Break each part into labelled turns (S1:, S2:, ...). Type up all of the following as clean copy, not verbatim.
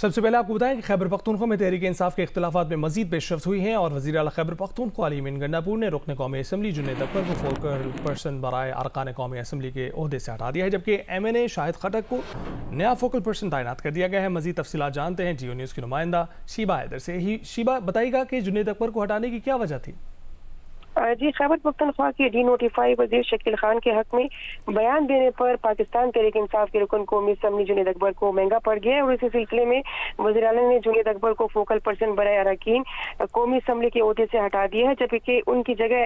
S1: सबसे पहले आपको बताएं कि खैबर पख्तूनख्वा में तहरीक इंसाफ के इख्तिलाफात में मजीद पेशरफ्त हुई है और वज़ीर आला खैबर पख्तूनख्वा अली अमीन गंडापुर ने रुकन कौमी असम्बली जुनैद अकबर को फोकल पर्सन बराए अरकान कौमी असम्बली के ओहदे से हटा दिया है, जबकि MNA शाहिद खटक को नया फोकल पर्सन तैनात कर दिया गया है। मजीद तफसीलात जानते हैं जियो न्यूज़ की नुमाइंदा शीबा हैदर से। शीबा, बताइएगा कि जुनैद अकबर को हटाने की क्या वजह थी?
S2: जी, खैबर पख्तूनख्वा के डी-नोटिफाई वज़ीर शकील खान के हक में बयान देने पर पाकिस्तान तहरीक इंसाफ के रुकन कौमी असम्बली जुनैद अकबर को महंगा पड़ गया है और इसी सिलसिले में वज़ीर आला ने जुनैद अकबर को फोकल पर्सन बराए अरकान कौमी असम्बली के ओहदे से हटा दिया है, जबकि उनकी जगह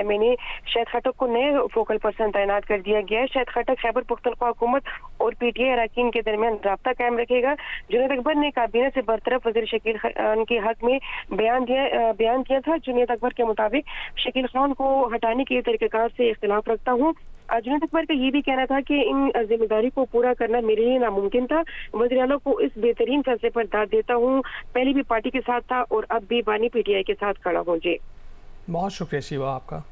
S2: MNA शाहिद खटक को नए फोकल पर्सन तैनात कर दिया गया है। शाहिद खटक खैबर पख्तूनख्वा हुकूमत और PTI अरकान के दरमियान राब्ता कायम रखेगा। जुनैद अकबर ने काबीना से बरतरफ वज़ीर शकील खान के हक में बयान दिया था। जुनैद अकबर के मुताबिक शकील खान को हटाने के तरीक़ेकार से इख्तिलाफ रखता हूँ। जुनैद अकबर का ये भी कहना था कि इन जिम्मेदारी को पूरा करना मेरे लिए नामुमकिन था। वज़ीर आला को इस बेहतरीन फैसले पर दाद देता हूँ। पहले भी पार्टी के साथ था और अब भी बानी PTI के साथ खड़ा हूँ। जी,
S1: बहुत शुक्रिया शिवा आपका।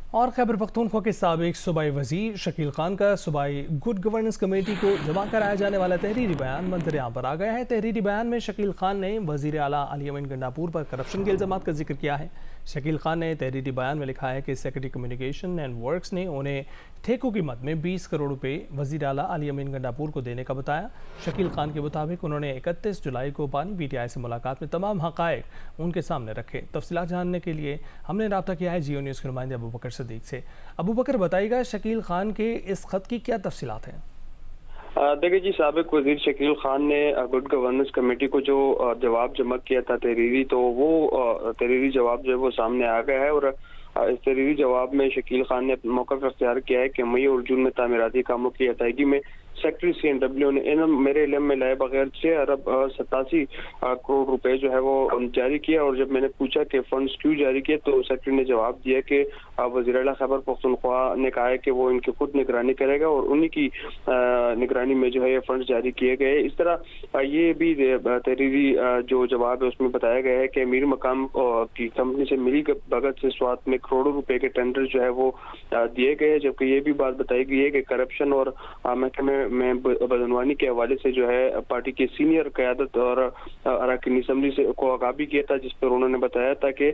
S1: और खैबर पख्तूनख्वा के साबिक सूबाई वज़ीर शकील खान का सूबाई गुड गवर्नेंस कमेटी को जमा कराया जाने वाला तहरीरी बयान मंजर-ए-आम पर आ गया है। तहरीरी बयान में शकील खान ने वज़ीर आला अली अमीन गंडापुर पर करप्शन के इल्ज़ामात का जिक्र किया है। शकील खान ने तहरीरी बयान में लिखा है कि सेक्रेटरी कम्युनिकेशन एंड वर्क्स ने उन्हें ठेकों की मद में 20 करोड़ रुपए वज़ीर आला अली अमीन गंडापुर को देने का बताया। शकील खान के मुताबिक उन्होंने 31 जुलाई को बानी PTI से मुलाकात में तमाम हक़ाइक़ उनके सामने रखे। तफसीलात जानने के लिए हमने रब्ता किया है जियो न्यूज़ के नुमाइंदे अबू बकर सदीक से। अबू बकर, बताइएगा शकील खान के इस खत की क्या तफसीलात हैं?
S3: देखिए जी, साबिक वजीर शकील खान ने गुड गवर्नेंस कमेटी को जो जवाब जमा किया था तहरीरी, तो वो तहरीरी जवाब जो है वो सामने आ गया है और इस तहरीरी जवाब में शकील खान ने मौक़िफ़ इख्तियार किया है कि मई और जून में तामीराती कामों की अदायगी में सेक्रेटरी CNW ने मेरे इल्म में लाए बगैर 6 अरब 87 करोड़ रुपए जो है वो जारी किया। और जब मैंने पूछा कि फंड्स क्यों जारी किए तो सेक्रेटरी ने जवाब दिया कि वज़ीर आला खैबर पख्तूनख्वा ने कहा है कि वो इनकी खुद निगरानी करेगा और उन्हीं की निगरानी में जो है ये फंड्स जारी किए गए। इस तरह ये भी तहरीरी जो जवाब है उसमें बताया गया है कि अमीर मकाम की कंपनी से मिली भगत से स्वात में करोड़ों रुपए के टेंडर जो है वो दिए गए, जबकि ये भी बात बताई गई है कि करप्शन और महकमे में बदनवानी के हवाले से जो है पार्टी की सीनियर क़यादत और अरकान असम्बली से को आगाह भी किया था, जिस पर उन्होंने बताया था कि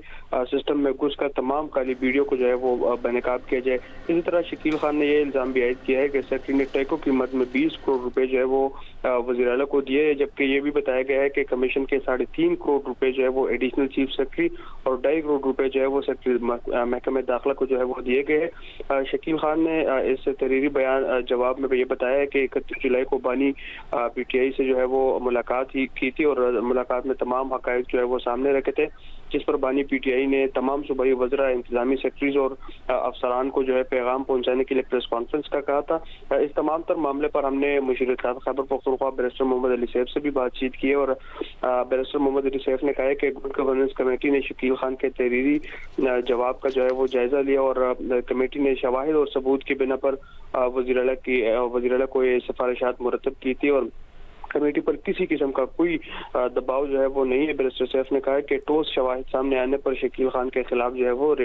S3: सिस्टम में घुस कर तमाम काली वीडियो को जो है वो बेनकाब किया जाए। इसी तरह शकील खान ने यह इल्ज़ाम भी आयद किया है कि सेक्रेटरी ने टैको की मद में 20 करोड़ रुपए जो है वो वज़ीर आला को दिए, जबकि ये भी बताया गया है कि कमीशन के 3.5 करोड़ रुपए जो है वो एडिशनल चीफ सेक्रेटरी और 2.5 करोड़ रुपए जो है वो सेक्रेटरी महकमे दाखिला को जो है वो दिए गए। शकील खान ने इस तहरीरी बयान जवाब में ये बताया है कि 31 जुलाई को बानी PTI से जो है वो मुलाकात ही की थी और मुलाकात में तमाम हक़ाइक़ जो है वो सामने रखे थे, जिस पर बानी PTI ने तमाम सूबाई वज़रा, इंतज़ामी सेक्रेटरीज और अफसरान को जो है पैगाम पहुंचाने के लिए प्रेस कॉन्फ्रेंस का कहा था। इस तमाम तर मामले पर हमने मुशीर खैबर पख्तूनख्वा बैरिस्टर मोहम्मद अली सैफ से भी बातचीत की है और बैरिस्टर मोहम्मद अली सैफ ने कहा है कि गुड गवर्नेंस कमेटी ने शकील खान के तहरीरी जवाब का जो है वो जायजा लिया और कमेटी ने शवाहिद और सबूत की बिना पर वज़ीर आला को ये सिफारिशात मुरतब की थी और कमेटी पर किसी किस्म का कोई दबाव जो है वो नहीं है। बैरिस्टर सैफ ने कहा है कि ठोस शवाहिद सामने आने पर शकील खान के खिलाफ जो है वो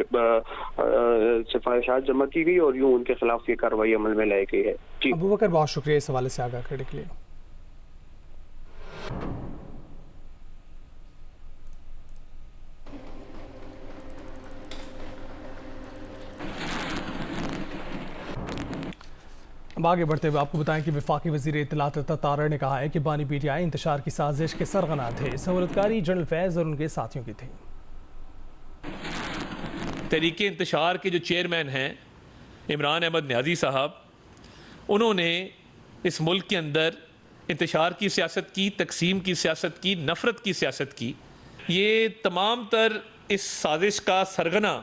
S3: सिफारिशात जमा की गई और यूं उनके खिलाफ ये कार्रवाई अमल में लाई गई है। जी
S1: अबू बकर, बहुत शुक्रिया इस हवाले से आगाह करने के लिए। अब आगे बढ़ते हुए आपको बताएं कि वफाकी वज़ीर इत्तलात तारड़ ने कहा है कि बानी PTI इंतशार की साजिश के सरगना थे। सहूलतकारी जनरल फैज़ और उनके साथियों की थी।
S4: तहरीक इंतशार के जो चेयरमैन हैं इमरान अहमद न्याजी साहब, उन्होंने इस मुल्क के अंदर इंतशार की सियासत की, तकसीम की सियासत की, नफ़रत की सियासत की। ये तमाम तर इस साजिश का सरगना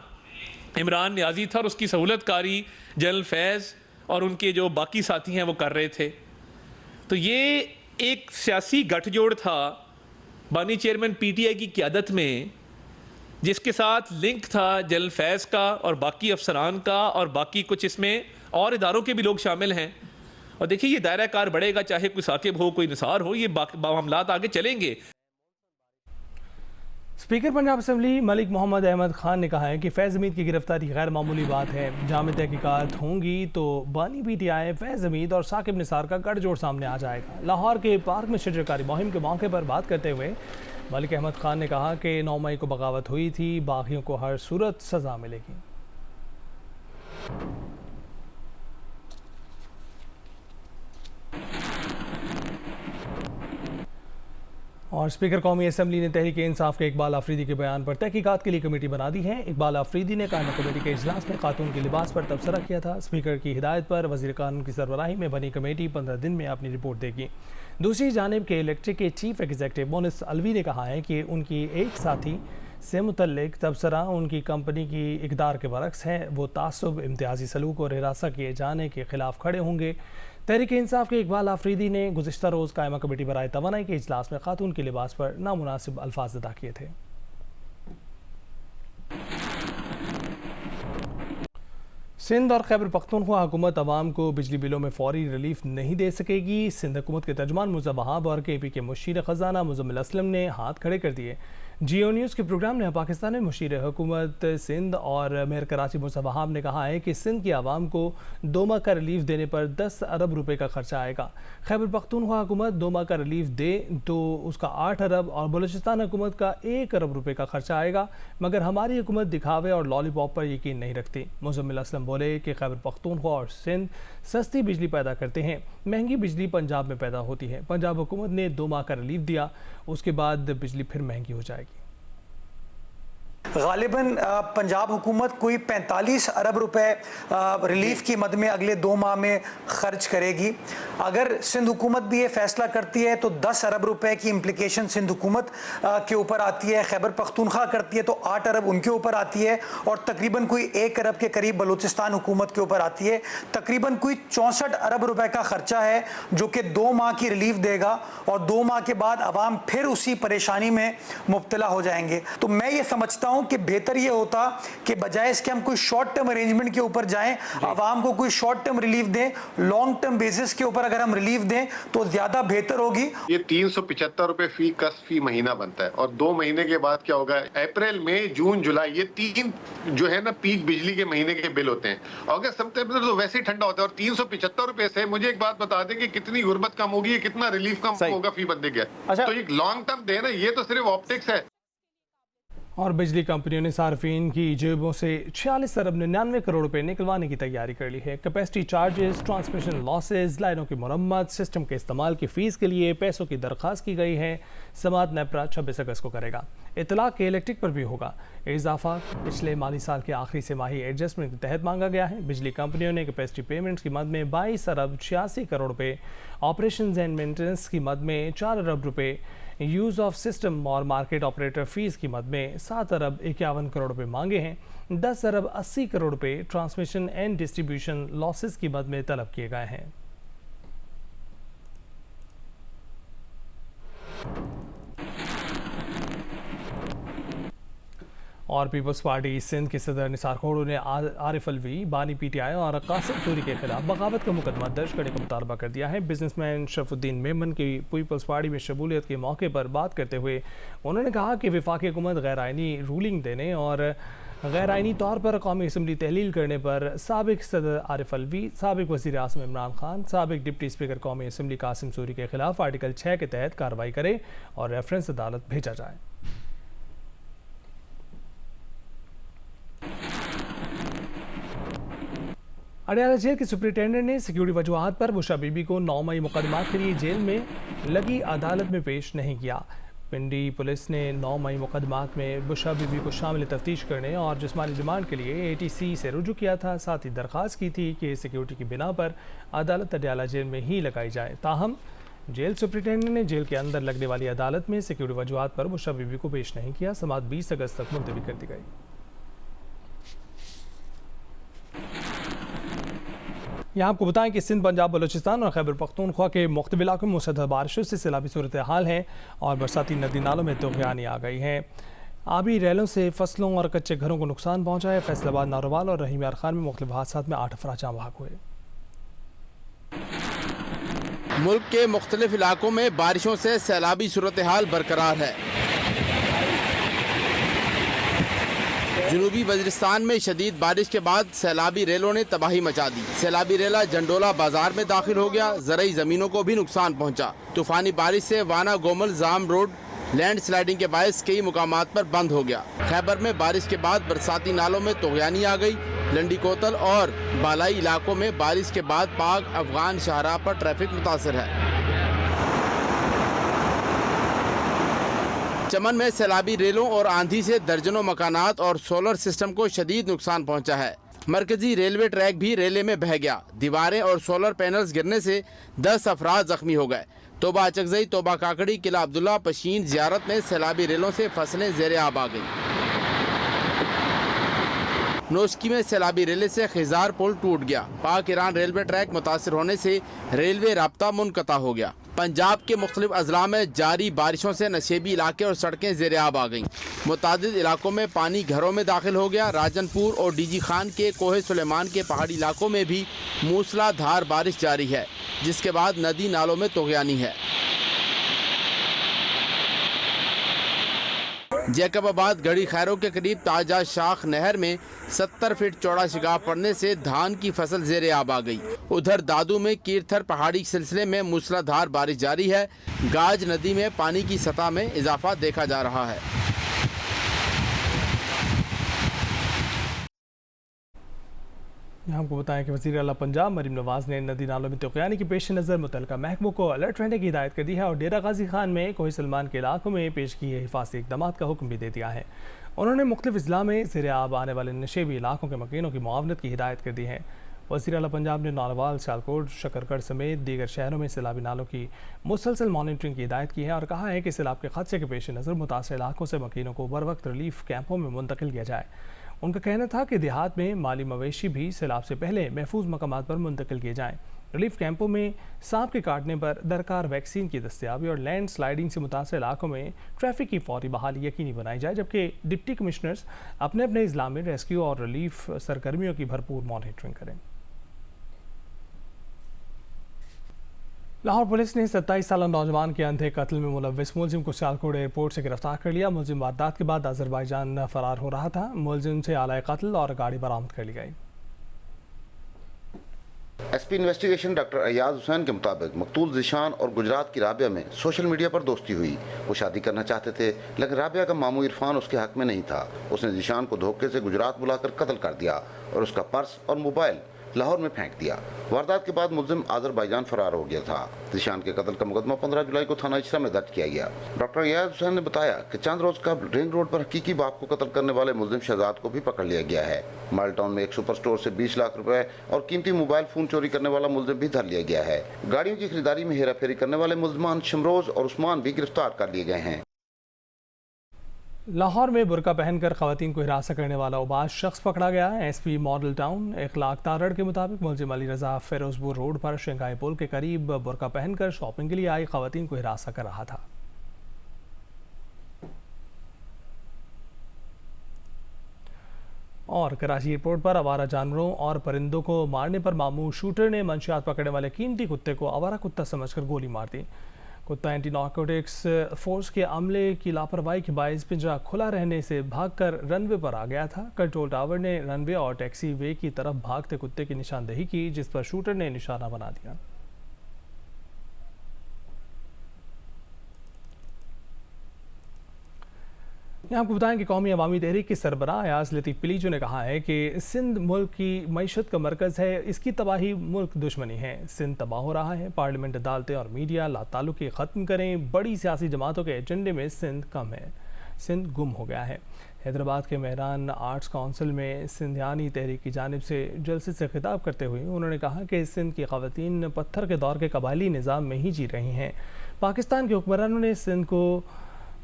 S4: इमरान न्याजी था और उसकी सहूलतकारी जनरल फैज़ और उनके जो बाकी साथी हैं वो कर रहे थे। तो ये एक सियासी गठजोड़ था बानी चेयरमैन PTI की क़यादत में, जिसके साथ लिंक था जनरल फैज़ का और बाकी अफसरान का और बाकी कुछ इसमें और इदारों के भी लोग शामिल हैं। और देखिए ये दायरा कार बढ़ेगा, चाहे कोई साकिब हो, कोई निसार हो, ये मामलात आगे चलेंगे।
S1: स्पीकर पंजाब असम्बली मलिक मोहम्मद अहमद खान ने कहा है कि फैज़ हमीद की गिरफ्तारी गैर मामूली बात है। जामे तहकीकात होंगी तो बानी PTI फैज़ हमीद और साकिब निसार का गठजोड़ सामने आ जाएगा। लाहौर के पार्क में शजरकारी मुहिम के मौके पर बात करते हुए मलिक अहमद खान ने कहा कि 9 मई को बगावत हुई थी, बागियों को हर सूरत सज़ा मिलेगी। और स्पीकर कौमी असम्बली ने तहरीक इंसाफ के इकबाल आफरीदी के बयान पर तहकीकात के लिए कमेटी बना दी है। इकबाल आफरीदी ने कायम कमेटी के इजलास में खातून के लिबास पर तबसरा किया था। स्पीकर की हिदायत पर वज़ीर कानून की सरबराही में बनी कमेटी 15 दिन में अपनी रिपोर्ट देगी। दूसरी जानिब के इलेक्ट्रिक के चीफ एग्जीक्यूटिव मोनिस अलवी ने कहा है कि उनकी एक साथी से मुतल्लिक तबसरा उनकी कंपनी की इक़दार के बरक्स है। वो तासुब, इम्तियाजी सलूक और हिरासा किए जाने के खिलाफ खड़े होंगे। तहरीक इंसाफ के इकबाल आफरीदी ने गुज़िश्ता रोज़ कायमा कमेटी बराए तवानाई के इजलास में खातून के लिबास पर नामुनासिब अल्फाज अदा किए थे। सिंध और खैबर पख्तूनख्वा हुकूमत अवाम को बिजली बिलों में फौरी रिलीफ नहीं दे सकेगी। सिंध हुकूमत के तर्जुमान मुर्तज़ा वहाब और KP के मुशीर ख़जाना मुज़म्मिल असलम ने हाथ खड़े कर दिए। जियो न्यूज़ के प्रोग्राम ने पाकिस्तान में मुशीर हुकूमत सिंध और मेयर कराची मुर्तज़ा वहाब ने कहा है कि सिंध की आवाम को 2 माह का रिलीफ देने पर 10 अरब रुपए का खर्चा आएगा। खैबर पख्तूनख्वा हुकूमत 2 माह का रिलीफ दे तो उसका 8 अरब और बलूचिस्तान हुकूमत का 1 अरब रुपए का खर्चा आएगा, मगर हमारी हुकूमत दिखावे और लॉलीपॉप पर यकीन नहीं रखती। मुज़म्मिल असलम बोले कि खैबर पख्तूनख्वा और सिंध सस्ती बिजली पैदा करते हैं, महंगी बिजली पंजाब में पैदा होती है। पंजाब हुकूमत ने 2 माह का रिलीफ दिया, उसके बाद बिजली फिर महंगी हो जाएगी।
S5: गालिबन पंजाब हुकूमत कोई 45 अरब रुपए रिलीफ की मद में अगले 2 माह में खर्च करेगी। अगर सिंध हुकूमत भी ये फैसला करती है तो 10 अरब रुपए की इम्प्लिकेशन सिंध हुकूमत के ऊपर आती है। खैबर पख्तूनख्वा करती है तो 8 अरब उनके ऊपर आती है और तकरीबन कोई 1 अरब के करीब बलूचिस्तान हुकूमत के ऊपर आती है। तकरीबन कोई 64 अरब रुपए का खर्चा है जो कि 2 माह की रिलीफ देगा और 2 माह के बाद अवाम फिर उसी परेशानी में मुब्तला हो जाएंगे। तो मैं ये समझता हूँ कि बेहतर ये होता कि बजाय इसके हम कोई शॉर्ट टर्म अरेंजमेंट के ऊपर जाएं, आवाम को कोई शॉर्ट टर्म रिलीफ दें, लॉन्ग टर्म बेसिस के ऊपर अगर हम रिलीफ दें तो ज्यादा बेहतर होगी।
S6: ये 375 रुपए फी कस फी महीना बनता है और 2 महीने के बाद क्या होगा, अप्रैल मई जून जुलाई ये 3 जो है ना पीक बिजली के महीने के बिल होते हैं। अगस्त सितंबर तो वैसे ही ठंडा होता है और 375 रुपए से मुझे एक बात बता दें कि कितनी गुर्बत कम होगी, कितना रिलीफ कम होगा फी बंदे का।
S1: अच्छा।
S6: तो एक लॉन्ग टर्म देना, ये तो सिर्फ ऑप्टिक्स है।
S1: और बिजली कंपनियों ने सार्फिन की जेबों से 46 अरब 99 करोड़ रुपए निकलवाने की तैयारी कर ली है। कैपेसिटी चार्जेस, ट्रांसमिशन लॉसेज, लाइनों की मरम्मत, सिस्टम के इस्तेमाल की फ़ीस के लिए पैसों की दरख्वास्त की गई है। समात नेपरा 26 अगस्त को करेगा। इतलाक के इलेक्ट्रिक पर भी होगा इजाफा। पिछले माली साल के आखिरी से माही एडजस्टमेंट के तहत मांगा गया है। बिजली कंपनियों ने कैपेसिटी पेमेंट्स की मद में 22 अरब 86 करोड़ रुपए, ऑपरेशन एंड मेंटेनेंस की मद में 4 अरब रुपए, यूज़ ऑफ सिस्टम और मार्केट ऑपरेटर फीस की मद में 7 अरब 51 करोड़ रुपए मांगे हैं। 10 अरब 80 करोड़ रुपए ट्रांसमिशन एंड डिस्ट्रीब्यूशन लॉसेस की मद में तलब किए गए हैं। और पीपल्स पार्टी सिंध के सदर निसार खोड़ू ने आरिफ अलवी, बानी PTI और कासिम सूरी के खिलाफ बगावत का मुकदमा दर्ज करने का मुतालबा कर दिया है। बिजनेसमैन शरफुद्दीन मेमन की पीपल्स पार्टी में शमूलियत के मौके पर बात करते हुए उन्होंने कहा कि वफाकी हुकूमत गैर आइनी रूलिंग देने और गैर आइनी तौर पर कौमी असम्बली तहलील करने पर साबिक सदर आरिफ अलवी, साबिक वज़ीर आज़म इमरान खान, साबिक डिप्टी स्पीकर कौमी असम्बली कासिम सूरी के खिलाफ आर्टिकल 6 के तहत कार्रवाई करे और रेफरेंस अदालत भेजा जाए। अडयाला जेल के सुपरिटेंडेंट ने सिक्योरिटी वजूहात पर बुशरा बीबी को 9 मई मुकदमात के लिए जेल में लगी अदालत में पेश नहीं किया। पिंडी पुलिस ने 9 मई मुकदमात में बुशरा बीबी को शामिल तफ्तीश करने और जिस्मानी रिमांड के लिए ATC से रुजू किया था। साथ ही दरख्वास्त की थी कि सिक्योरिटी की बिना पर अदालत अडयाला जेल में ही लगाई जाए। ताहम जेल सुपरिटेंडेंट ने जेल के अंदर लगने वाली अदालत में सिक्योरिटी वजूहात पर बुशरा बीबी को पेश नहीं किया। समात 20 अगस्त तक मुलतवी कर दी गई। यहाँ आपको बताएं कि सिंध, पंजाब, बलूचिस्तान और खैबर पख्तूनख्वा के मुख्तलिफ इलाकों में मुसद्दल बारिशों से सैलाबी सूरत हाल है और बरसाती नदी नालों में तुग़यानी आ गई है। आबी रैलों से फसलों और कच्चे घरों को नुकसान पहुँचा है। फैसलाबाद, नारोवाल और रहीम यार खान में मुख्तलिफ हादसात में 8 अफराद जाँ बहक हुए।
S7: मुल्क के मुख्तलिफ इलाकों में बारिशों से सैलाबी सूरत हाल बरकरार है। जनूबी वजीरिस्तान में शदीद बारिश के बाद सैलाबी रेलों ने तबाही मचा दी। सैलाबी रेला जंडोला बाजार में दाखिल हो गया। ज़रूरी ज़मीनों को भी नुकसान पहुंचा। तूफानी बारिश से वाना गोमल जाम रोड लैंड स्लाइडिंग के बायस कई मुकामात पर बंद हो गया। खैबर में बारिश के बाद बरसाती नालों में तोगयानी आ गई। लंडी कोतल और बालाई इलाकों में बारिश के बाद पाक अफगान शाहराह पर ट्रैफिक मुतासर है। चमन में सैलाबी रेलों और आंधी से दर्जनों मकानात और सोलर सिस्टम को शदीद नुकसान पहुंचा है। मरकजी रेलवे ट्रैक भी रेले में बह गया। दीवारें और सोलर पैनल्स गिरने से 10 अफराद जख्मी हो गए। तोबा चकजई, तोबा काकड़ी, किला अब्दुल्ला, पशीन, जियारत में सैलाबी रेलों से फसलें ज़ेरे आब आ गईं। नोशकी में सैलाबी रेले से खिजार पुल टूट गया। पाक ईरान रेलवे ट्रैक मुतासर होने से रेलवे राब्ता मुनक़ता हो गया। पंजाब के मुख्तलिफ अजला में जारी बारिशों से नशेबी इलाके और सड़कें ज़ेरे आब आ गईं। मुतादिद इलाकों में पानी घरों में दाखिल हो गया। राजनपुर और डीजी खान के कोहे सुलेमान के पहाड़ी इलाकों में भी मूसलाधार बारिश जारी है, जिसके बाद नदी नालों में तोगयानी है। जैकबाबाद गढ़ी खैरों के करीब ताजा शाख नहर में 70 फीट चौड़ा शिगाफ पड़ने से धान की फसल ज़ेरे आब आ गई। उधर दादू में कीरथर पहाड़ी सिलसिले में मूसलाधार बारिश जारी है। गाज नदी में पानी की सतह में इजाफा देखा जा रहा है।
S1: यहाँ आपको बताएं कि वज़ीर आला पंजाब मरीम नवाज ने नदी नालों में तोगयानी के पेश नज़र मुतल्लिका महकमों को अलर्ट रहने की हिदायत कर दी है और डेरा गाजी खान में कोहे सलमान के इलाकों में पेश किए हिफाजती इक़दाम का हुक्म भी दे दिया है। उन्होंने मुख्तलिफ अजला में ज़ेरे आब आने वाले नशेबी इलाकों के मकीनों की मुआवनत की हिदायत कर दी है। वज़ीर आला पंजाब ने नारवाल, सियालकोट, शकरगढ़ समेत दीगर शहरों में सैलाबी नालों की मुसलसल मॉनिटरिंग की हिदायत की है और कहा है कि सैलाब के खदशे के पेश नज़र मुतासर इलाकों से मकीनों को बर वक्त रिलीफ कैंपों में मुंतकिल किया जाए। उनका कहना था कि देहात में माली मवेशी भी सैलाब से पहले महफूज मकामात पर मुंतकिल किए जाएँ। रिलीफ कैंपों में सांप के काटने पर दरकार वैक्सीन की दस्तियाबी और लैंड स्लाइडिंग से मुतासर इलाकों में ट्रैफिक की फौरी बहाली यकीनी बनाई जाए, जबकि डिप्टी कमिश्नर्स अपने अपने इजला में रेस्क्यू और रिलीफ सरगर्मियों की भरपूर मॉनिटरिंग करें। लाहौर पुलिस ने 27 साल नौजवान के अंधे कत्ल में मुलव्विस मुलजिम को सियालकोट एयरपोर्ट से गिरफ्तार कर लिया। मुलजिम वारदात के बाद अजरबैजान फरार हो रहा था। मुलजिम से आला कत्ल और गाड़ी बरामद कर ली गई।
S8: SP investigation doctor Ayaz Hussain के मुताबिक मकतूल ज़िशान और गुजरात की राबिया में सोशल मीडिया पर दोस्ती हुई। वो शादी करना चाहते थे, लेकिन राबिया का मामू इरफान उसके हक में नहीं था। उसने ज़िशान को धोखे से गुजरात बुलाकर कत्ल कर दिया और उसका पर्स और मोबाइल लाहौर में फेंक दिया। वारदात के बाद मुलजिम अजरबैजान फरार हो गया था। ज़िशान के कत्ल का मुकदमा 15 जुलाई को थाना इशरा में दर्ज किया गया। डॉक्टर अयाज हुसैन ने बताया कि चंद रोज कबल रिंग रोड पर हकीकी बाप को कत्ल करने वाले मुलजिम शहजाद को भी पकड़ लिया गया है। माल टाउन में एक सुपर स्टोर से 20 लाख रुपए और कीमती मोबाइल फोन चोरी करने वाला मुलजिम भी धर लिया गया है। गाड़ियों की खरीदारी में हेरा फेरी करने वाले मुलजमान शमरोज और उस्मान भी गिरफ्तार कर लिए गए हैं।
S1: लाहौर में बुरका पहनकर खवातीन को हिरासत करने वाला उबाज शख्स पकड़ा गया है। एसपी मॉडल टाउन इखलाक तारड़ के मुताबिक मुलजिम अली रजा फिरोजपुर रोड पर शंघाई पुल के करीब बुरका पहनकर शॉपिंग के लिए आई खवातीन को हिरासत कर रहा था। और कराची एयरपोर्ट पर आवारा जानवरों और परिंदों को मारने पर मामूर शूटर ने मंशियात पकड़ने वाले कीमती कुत्ते को आवारा कुत्ता समझकर गोली मार दी। कुत्ता एंटी नार्कोटिक्स फोर्स के अमले की लापरवाही के बायस पिंजरा खुला रहने से भागकर रनवे पर आ गया था। कंट्रोल टावर ने रनवे और टैक्सी वे की तरफ भागते कुत्ते की निशानदेही की, जिस पर शूटर ने निशाना बना दिया। यहाँ आपको बताएं कि कौमी अवामी तहरीक के सरबराह अयाज लतीफ़ पिलीजो ने कहा है कि सिंध मुल्क की मईशत का मरकज़ है, इसकी तबाही मुल्क दुश्मनी है। सिंध तबाह हो रहा है। पार्लियामेंट, अदालतें और मीडिया लाताल्लुकी ख़त्म करें। बड़ी सियासी जमातों के एजेंडे में सिंध कम है, सिंध गुम हो गया है। हैदराबाद के मेहरान आर्ट्स काउंसिल में सिंधियानी तहरीक की जानिब से जलसे से खिताब करते हुए उन्होंने कहा कि सिंध की ख़वातीन पत्थर के दौर के कबायली निज़ाम में ही जी रही हैं। पाकिस्तान के हुक्मरानों ने सिंध को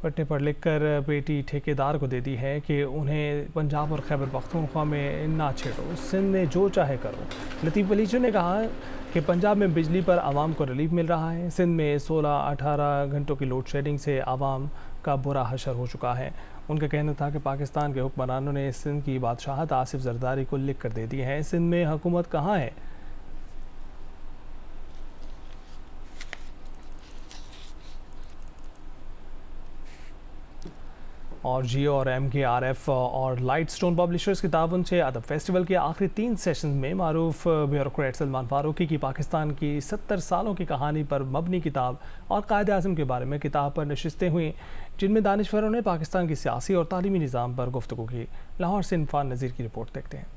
S1: पट्टे पर लिखकर बेटी ठेकेदार को दे दी है कि उन्हें पंजाब और खैबर पख्तूनख्वा में ना छेड़ो, सिंध में जो चाहे करो। लतीफ़ पिलीजो ने कहा कि पंजाब में बिजली पर आवाम को रिलीफ मिल रहा है। सिंध में 16-18 घंटों की लोड शेडिंग से आवाम का बुरा हशर हो चुका है। उनका कहना था कि पाकिस्तान के हुक्मरानों ने सिंध की बादशाहत आसिफ जरदारी को लिख कर दे दी है। सिंध में हुकूमत कहाँ है? और जियो और MKRF और लाइट स्टोन पब्लिशर्स के ताउन से अदब फेस्टिवल के आखिरी 3 सेशन में मारूफ ब्यूरोक्रेट सलमान फारूकी की पाकिस्तान की 70 सालों की कहानी पर मबनी किताब और कायदे आज़म के बारे में किताब पर नशिस्तें हुई, जिनमें दानिशवरों ने पाकिस्तान की सियासी और तालीमी निज़ाम पर गुफ्तगू की। लाहौर से इरफान नज़ीर की रिपोर्ट देखते हैं।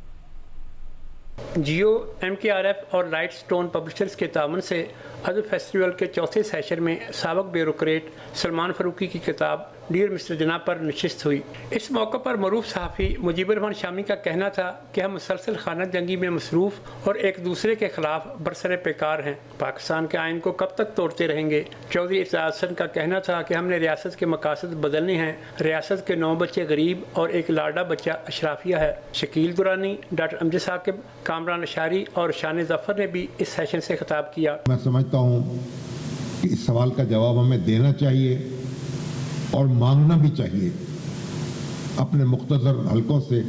S9: जियो, MKRF और लाइट स्टोन पब्लिशर्स के ताउन से अदब फेस्टिवल के चौथे सेशन में साबिक ब्यूरोक्रेट सलमान फारूकी की किताब डियर मिस्टर जना पर नशिस्त हुई। इस मौके पर मरूफ सहाफ़ी मुजीबुर रहमान शामी का कहना था कि हम मुसलसल खाना जंगी में मसरूफ़ और एक दूसरे के खिलाफ बरसरे पेकार हैं। पाकिस्तान के आइन को कब तक तोड़ते रहेंगे। चौधरी इफ़्तिखार हसन का कहना था कि हमने रियासत के मकासद बदलने हैं। रियासत के 9 बच्चे गरीब और एक लाडा बच्चा अशराफिया है। शकील दुरानी, डॉक्टर अमजद साकिब, कामरान अशारी और शान जफ़र ने भी इस सेशन से खिताब किया।
S10: मैं समझता हूँ कि इस सवाल का जवाब हमें देना चाहिए और मांगना भी चाहिए अपने मुख्तसर हलकों से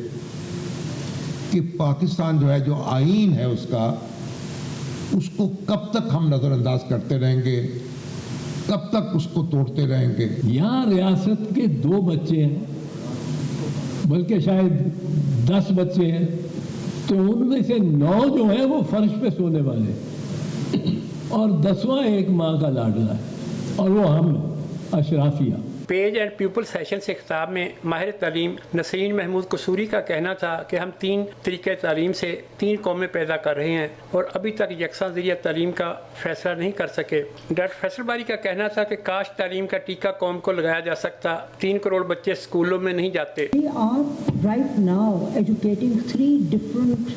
S10: कि पाकिस्तान जो है, जो आईन है उसको कब तक हम नज़रअंदाज करते रहेंगे, कब तक उसको तोड़ते रहेंगे।
S11: यहाँ रियासत के 2 बच्चे हैं, बल्कि शायद 10 बच्चे हैं, तो उनमें से 9 जो है वो फर्श पे सोने वाले और 10वां एक माँ का लाडला है और वो हम अशराफिया।
S9: पेज एंड पीपल सेशन से खिताब में माहिर तालीम नसरीन महमूद कसूरी का कहना था कि हम 3 तरीके तालीम से 3 कौमें पैदा कर रहे हैं और अभी तक यकसा ज़रिया तालीम का फैसला नहीं कर सके। डॉक्टर फैसल बारी का कहना था कि काश तालीम का टीका कौम को लगाया जा सकता। 3 करोड़ बच्चे स्कूलों में नहीं जाते।
S12: We are right now educating 3 different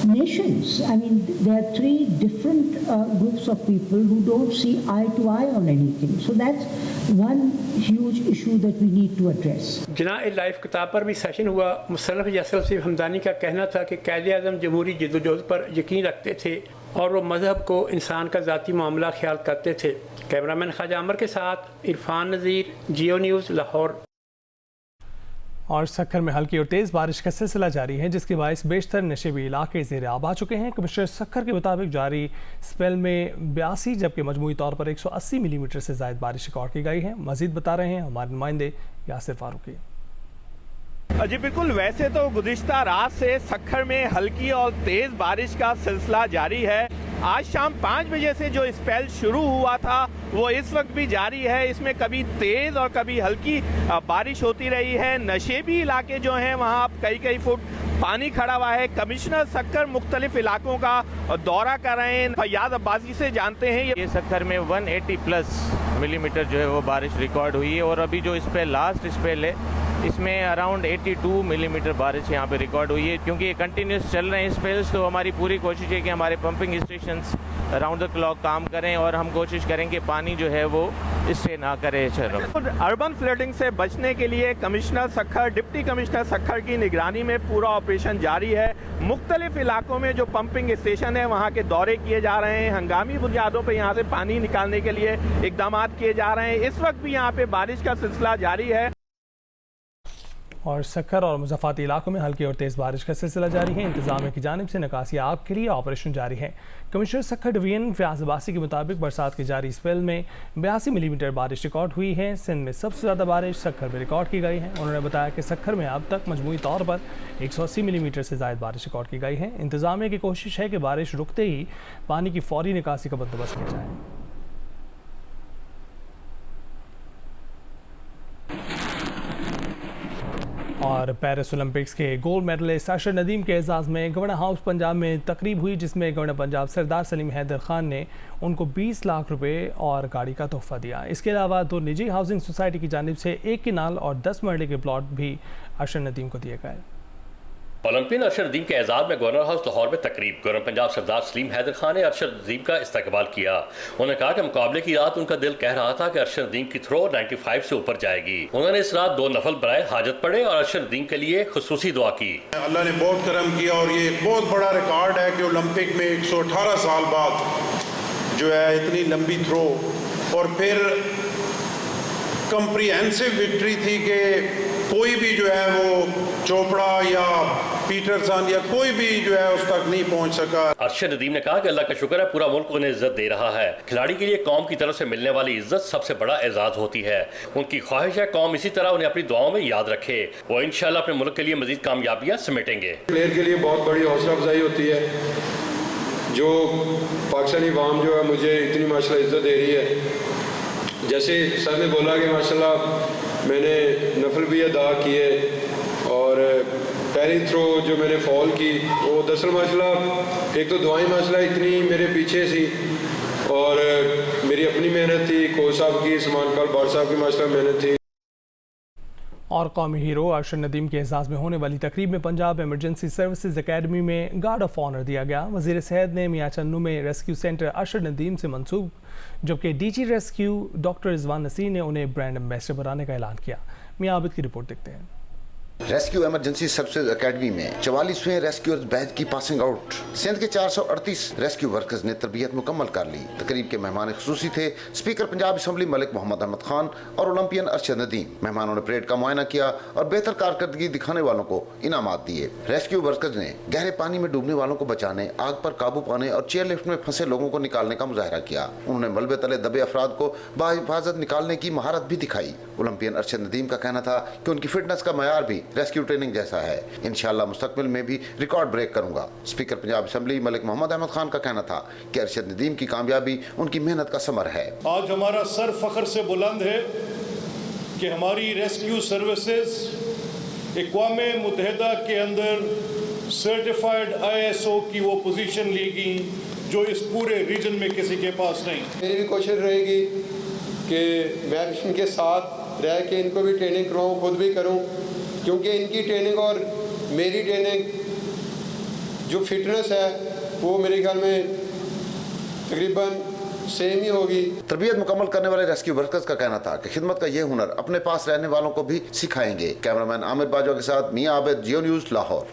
S12: nations. I mean, there are 3 different groups of people who don't see eye to eye on anything. So that's one huge issue that we need to address.
S9: जना-ए-लाइफ किताब पर भी session हुआ। मुसन्निफ यासिर सिफ हमदानी का कहना था कि कायदे-ए-आज़म जमहूरी जद्दोजहद पर यकीन रखते थे और वो मजहब को इंसान का ज़ाती मामला ख्याल करते थे। कैमरामैन ख्वाजा अमर के साथ इरफान नज़ीर, जियो न्यूज़, लाहौर।
S1: और सक्खर में हल्की और तेज़ बारिश का सिलसिला जारी है, जिसके बायस बेशतर नशेबी इलाके ज़ेर आब आ चुके हैं। कमिश्नर सक्खर के मुताबिक जारी स्पेल में 82 जबकि मजमूई तौर पर 180 मिलीमीटर से ज़ायद बारिश रिकॉर्ड की गई है। मज़ीद बता रहे हैं हमारे नुमाइंदे यासिर फारूकी।
S13: जी बिल्कुल, वैसे तो गुज़िश्ता रात से सक्खर में हल्की और तेज़ बारिश का सिलसिला जारी है। आज शाम 5 बजे से जो स्पेल शुरू हुआ था वो इस वक्त भी जारी है। इसमें कभी तेज़ और कभी हल्की बारिश होती रही है। नशेबी इलाके जो हैं वहाँ कई फुट पानी खड़ा हुआ है। कमिश्नर सक्खर मुख्तलिफ इलाकों का दौरा कर रहे हैं। फैयाज अब्बासी से जानते हैं
S14: ये सक्खर में 180+ मिलीमीटर जो है वो बारिश रिकॉर्ड हुई है और अभी जो स्पेल लास्ट स्पेल है इसमें अराउंड 82 मिलीमीटर बारिश यहाँ पे रिकॉर्ड हुई है। क्योंकि ये कंटिन्यूस चल रहे हैं स्पेल्स, तो हमारी पूरी कोशिश है कि हमारे pumping stations round the clock काम करें और हम कोशिश करें कि पानी जो है वो इससे ना करे।
S13: अर्बन फ्लडिंग से बचने के लिए commissioner Sukkur, deputy commissioner Sukkur की निगरानी में पूरा ऑपरेशन जारी है। मुख्तलिफ इलाकों में जो पंपिंग स्टेशन है वहाँ के दौरे किए जा रहे हैं। हंगामी बुनियादों पर यहाँ से पानी निकालने के लिए इकदाम किए जा रहे हैं। इस वक्त भी यहाँ पे बारिश का सिलसिला जारी है
S1: और सक्खर और मुज़फ़्फ़राती इलाकों में हल्की और तेज़ बारिश का सिलसिला जारी है। इंतज़ामिया की जानिब से निकासी आग के लिए ऑपरेशन जारी है। कमिश्नर सक्खर डिवीजन फयाज अब्बासी के मुताबिक बरसात के जारी स्पेल में 82 मिलीमीटर बारिश रिकॉर्ड हुई है। सिंध में सबसे ज़्यादा बारिश सक्खर में रिकॉर्ड की गई है। उन्होंने बताया कि सक्खर में अब तक मजमूई तौर पर 180 मिलीमीटर से ज़ायद बारिश रिकॉर्ड की गई है। इंतज़ामिया की कोशिश है कि बारिश रुकते ही पानी की फौरी निकासी का बंदोबस्त किया जाए। और पेरिस ओलंपिक्स के गोल्ड मेडलिस्ट अरशद नदीम के एजाज़ में गवर्नर हाउस पंजाब में तकरीब हुई, जिसमें गवर्नर पंजाब सरदार सलीम हैदर खान ने उनको 20 लाख रुपए और गाड़ी का तोहफा दिया। इसके अलावा 2 निजी हाउसिंग सोसाइटी की जानिब से 1 किनाल और 10 मरले के प्लॉट भी अरशद नदीम को दिए गए।
S15: ओलंपियन अरशद नदीम के एजाज़ में गवर्नर हाउस लाहौर में तकरीब। गवर्नर पंजाब सरदार सलीम हैदर खान ने अरशद नदीम का इस्तकबाल किया। उन्होंने कहा कि मुकाबले की रात उनका दिल कह रहा था कि अरशद नदीम की थ्रो 95 से ऊपर जाएगी। उन्होंने इस रात 2 नफल बराए हाजत पढ़े और अरशद नदीम के लिए खुसूसी दुआ की।
S16: अल्लाह ने बहुत करम किया और ये एक बहुत बड़ा रिकॉर्ड है कि ओलंपिक में 118 साल बाद जो है इतनी लंबी थ्रो और फिर कंप्रीहेंसिव विक्ट्री थी कि कोई भी जो है वो चोपड़ा या पीटरसन या कोई भी जो है उस तक नहीं पहुंच सका।
S15: अरशद नदीम ने कहा कि अल्लाह का शुक्र है पूरा मुल्क उन्हें इज्जत दे रहा है। खिलाड़ी के लिए कौम की तरफ से मिलने वाली इज्जत सबसे बड़ा एजाज होती है। उनकी ख्वाहिश है कौम इसी तरह उन्हें अपनी दुआओं में याद रखे। वो इंशाल्लाह अपने मुल्क के लिए मजीद कामयाबियां समेटेंगे।
S17: प्लेयर के लिए बहुत बड़ी हौसला अफजाई होती है जो पाकिस्तानी अवाम जो है मुझे इतनी माशाल्लाह इज्जत दे रही है। जैसे सर ने बोला कि माशाल्लाह मैंने नफल भी अदा किए और पहली थ्रो जो मैंने फॉल की वो दरअसल माशाल्लाह एक तो दुआएं माशाल्लाह इतनी मेरे पीछे थी और मेरी अपनी मेहनत थी, कोच साहब की, सलमान खान बाट साहब की माशाल्लाह मेहनत थी।
S1: और कौमी हीरो अरशद नदीम के एजाज़ में होने वाली तकरीब में पंजाब इमरजेंसी सर्विसेज एकेडमी में गार्ड ऑफ ऑनर दिया गया। वज़ीर सेहत ने मियां चन्नू में रेस्क्यू सेंटर अरशद नदीम से मंसूब, जबकि DG rescue doctor Rizwan Naseer ने उन्हें ब्रांड एम्बेसडर बनाने का ऐलान किया। मियां आबिद की रिपोर्ट देखते हैं।
S8: रेस्क्यू इमरजेंसी सर्विसेज एकेडमी में 44वें रेस्क्यूअर्स बैच की पासिंग आउट। सिंध के 438 रेस्क्यू वर्कर्स ने तरबियत मुकम्मल कर ली। तकरीब के मेहमान खुसूसी थे स्पीकर पंजाब असम्बली मलिक मोहम्मद अहमद खान और ओलंपियन अरशद नदीम। मेहमानों ने परेड का मुआयना किया और बेहतर कारकर्दगी दिखाने वालों को इनामात दिए। रेस्क्यू वर्कर्स ने गहरे पानी में डूबने वालों को बचाने, आग पर काबू पाने और चेयरलिफ्ट में फंसे लोगों को निकालने का मुजाहरा किया। उन्होंने मलबे तले दबे अफराद को बाहिफाजत निकालने की महारत भी दिखाई। ओलंपियन अरशद नदीम का कहना था कि उनकी फिटनेस का मयार भी रेस्क्यू ट्रेनिंग जैसा है। इंशाअल्लाह मुस्तकबिल में भी रिकॉर्ड ब्रेक करूंगा। स्पीकर पंजाब असम्बली मलिक मोहम्मद अहमद खान का कहना था कि अरशद नदीम की कामयाबी उनकी मेहनत का समर है।
S18: आज हमारा सर फख्र से बुलंद है कि हमारी रेस्क्यू सर्विसेज अक़वाम मुत्तहिदा के अंदर सर्टिफाइड ISO की वो पोजीशन लेगी जो इस पूरे रीजन में किसी के पास नहीं।
S17: मेरी भी कोशिश रहेगी कि मैं इनके साथ रह के इनको भी ट्रेनिंग करवाऊँ, खुद भी करूँ, क्योंकि इनकी ट्रेनिंग और मेरी ट्रेनिंग जो फिटनेस है वो मेरे ख्याल में तकरीबन सेम ही होगी।
S8: तरबियत मुकम्मल करने वाले रेस्क्यू वर्कर्स का कहना था कि खिदमत का ये हुनर अपने पास रहने वालों को भी सिखाएंगे। कैमरामैन आमिर बाजवा के साथ मियां आबिद, जियो न्यूज़, लाहौर।